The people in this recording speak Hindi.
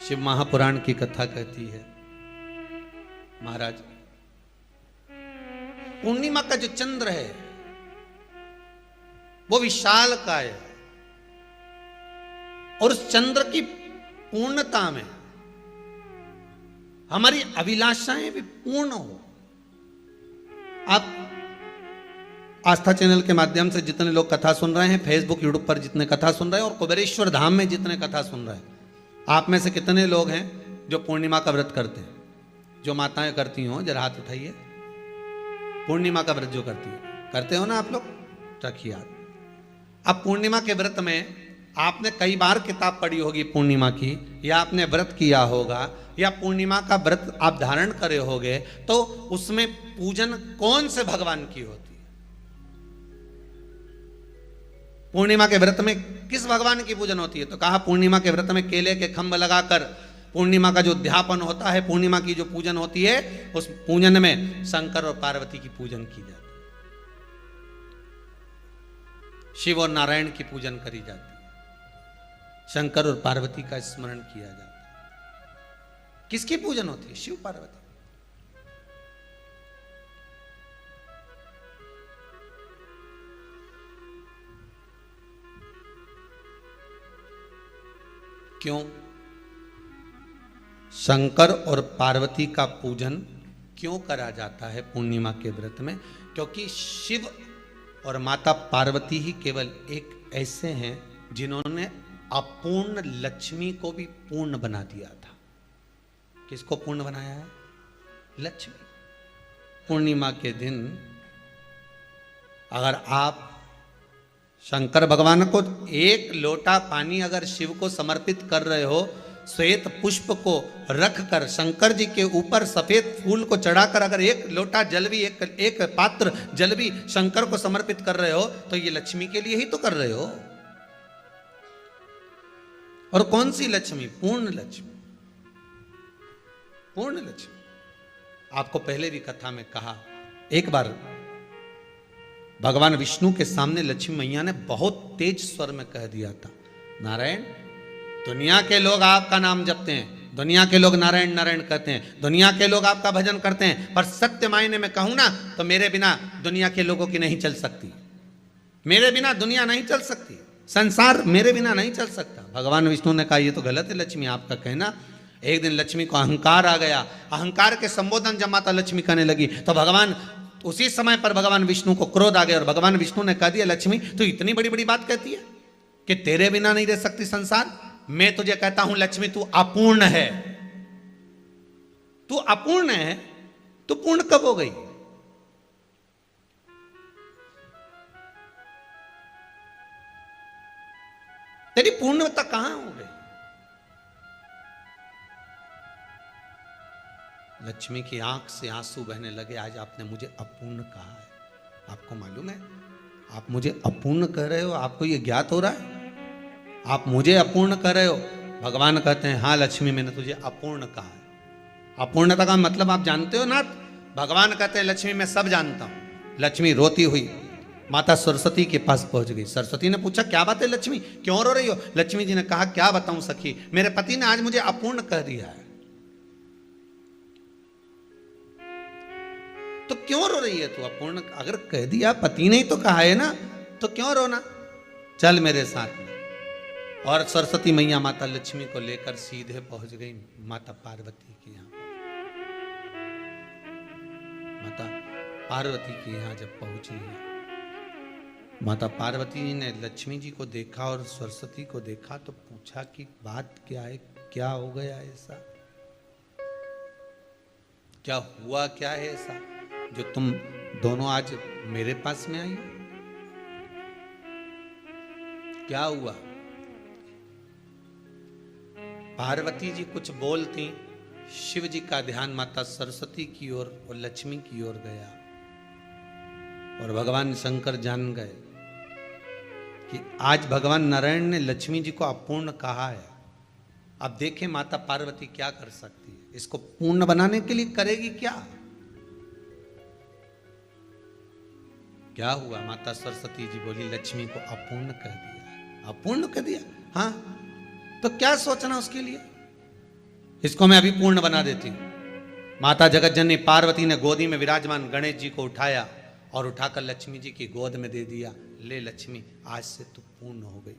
शिव महापुराण की कथा कहती है, महाराज पूर्णिमा का जो चंद्र है वो विशाल का है और उस चंद्र की पूर्णता में हमारी अभिलाषाएं भी पूर्ण हो। आप आस्था चैनल के माध्यम से जितने लोग कथा सुन रहे हैं, फेसबुक यूट्यूब पर जितने कथा सुन रहे हैं और कुबेरेश्वर धाम में जितने कथा सुन रहे हैं, आप में से कितने लोग हैं जो पूर्णिमा का व्रत करते हैं? जो माताएं करती हो जरा हाथ उठाइए। पूर्णिमा का व्रत जो करते हो ना आप लोग, रखिए याद। अब पूर्णिमा के व्रत में आपने कई बार किताब पढ़ी होगी पूर्णिमा की, या आपने व्रत किया होगा, या पूर्णिमा का व्रत आप धारण करे होगे, तो उसमें पूजन कौन से भगवान की होती है? पूर्णिमा के व्रत में किस भगवान की पूजन होती है? तो कहा पूर्णिमा के व्रत में केले के खंभ लगाकर पूर्णिमा का जो अध्यापन होता है, पूर्णिमा की जो पूजन होती है, उस पूजन में शंकर और पार्वती की पूजन की जाती है, शिव और नारायण की पूजन करी जाती है, शंकर और पार्वती का स्मरण किया जाता है। किसकी पूजन होती है? शिव पार्वती। क्यों शंकर और पार्वती का पूजन क्यों करा जाता है पूर्णिमा के व्रत में? क्योंकि शिव और माता पार्वती ही केवल एक ऐसे हैं जिन्होंने अपूर्ण लक्ष्मी को भी पूर्ण बना दिया था। किसको पूर्ण बनाया है? लक्ष्मी। पूर्णिमा के दिन अगर आप शंकर भगवान को एक लोटा पानी अगर शिव को समर्पित कर रहे हो, श्वेत पुष्प को रखकर शंकर जी के ऊपर सफेद फूल को चढ़ाकर अगर एक लोटा जल भी, एक पात्र जल भी शंकर को समर्पित कर रहे हो, तो ये लक्ष्मी के लिए ही तो कर रहे हो। और कौन सी लक्ष्मी? पूर्ण लक्ष्मी। पूर्ण लक्ष्मी। आपको पहले भी कथा में कहा, एक बार भगवान विष्णु के सामने लक्ष्मी मैया ने बहुत तेज स्वर में कह दिया था, नारायण, दुनिया के लोग आपका नाम जपते हैं, दुनिया के लोग नारायण नारायण कहते हैं, दुनिया के लोग आपका भजन करते हैं, पर सत्य मायने में कहूं ना तो मेरे बिना दुनिया के लोगों की नहीं चल सकती। मेरे बिना दुनिया नहीं चल सकती, संसार मेरे बिना नहीं चल सकता। भगवान विष्णु ने कहा, ये तो गलत है लक्ष्मी आपका कहना। एक दिन लक्ष्मी को अहंकार आ गया। अहंकार के संबोधन जब माता लक्ष्मी करने लगी तो भगवान, उसी समय पर भगवान विष्णु को क्रोध आ गया और भगवान विष्णु ने कह दिया, लक्ष्मी तू इतनी बड़ी बड़ी बात कहती है कि तेरे बिना नहीं रह सकती संसार। मैं तुझे कहता हूं लक्ष्मी, तू अपूर्ण है। तू अपूर्ण है, तू पूर्ण कब हो गई? तेरी पूर्णता कहां हो गई? लक्ष्मी की आंख से आंसू बहने लगे। आज आपने मुझे अपूर्ण कहा है। आपको मालूम है आप मुझे अपूर्ण कह रहे हो? आपको यह ज्ञात हो रहा है आप मुझे अपूर्ण कह रहे हो? भगवान कहते हैं, हाँ लक्ष्मी, मैंने तुझे अपूर्ण कहा है। अपूर्णता का मतलब आप जानते हो ना? भगवान कहते हैं, लक्ष्मी मैं सब जानता हूं। लक्ष्मी रोती हुई माता सरस्वती के पास पहुंच गई। सरस्वती ने पूछा, क्या बात है लक्ष्मी, क्यों रो रही हो? लक्ष्मी जी ने कहा, क्या बताऊं सखी, मेरे पति ने आज मुझे अपूर्ण कह दिया है। तो क्यों रो रही है तू? अपूर्ण अगर कह दिया, पति ने ही तो कहा है ना, तो क्यों रोना? चल मेरे साथ में। और सरस्वती मैया माता लक्ष्मी को लेकर सीधे पहुंच गई माता पार्वती के यहां। माता पार्वती के यहां जब पहुंची है, माता पार्वती जी ने लक्ष्मी जी को देखा और सरस्वती को देखा तो पूछा कि बात क्या है, क्या हो गया ऐसा, क्या हुआ, क्या है ऐसा जो तुम दोनों आज मेरे पास में आई हो? क्या हुआ? पार्वती जी कुछ बोलती, शिव जी का ध्यान माता सरस्वती की ओर और लक्ष्मी की ओर गया और भगवान शंकर जान गए कि आज भगवान नारायण ने लक्ष्मी जी को अपूर्ण कहा है। अब देखें माता पार्वती क्या कर सकती है, इसको पूर्ण बनाने के लिए करेगी क्या? क्या हुआ? माता सरस्वती जी बोली, लक्ष्मी को अपूर्ण कह दिया। अपूर्ण कह दिया? हाँ, तो क्या सोचना उसके लिए? इसको मैं अभी पूर्ण बना देती हूं। माता जगतजननी पार्वती ने गोदी में विराजमान गणेश जी को उठाया और उठाकर लक्ष्मी जी की गोद में दे दिया। ले लक्ष्मी, आज से तू पूर्ण हो गई।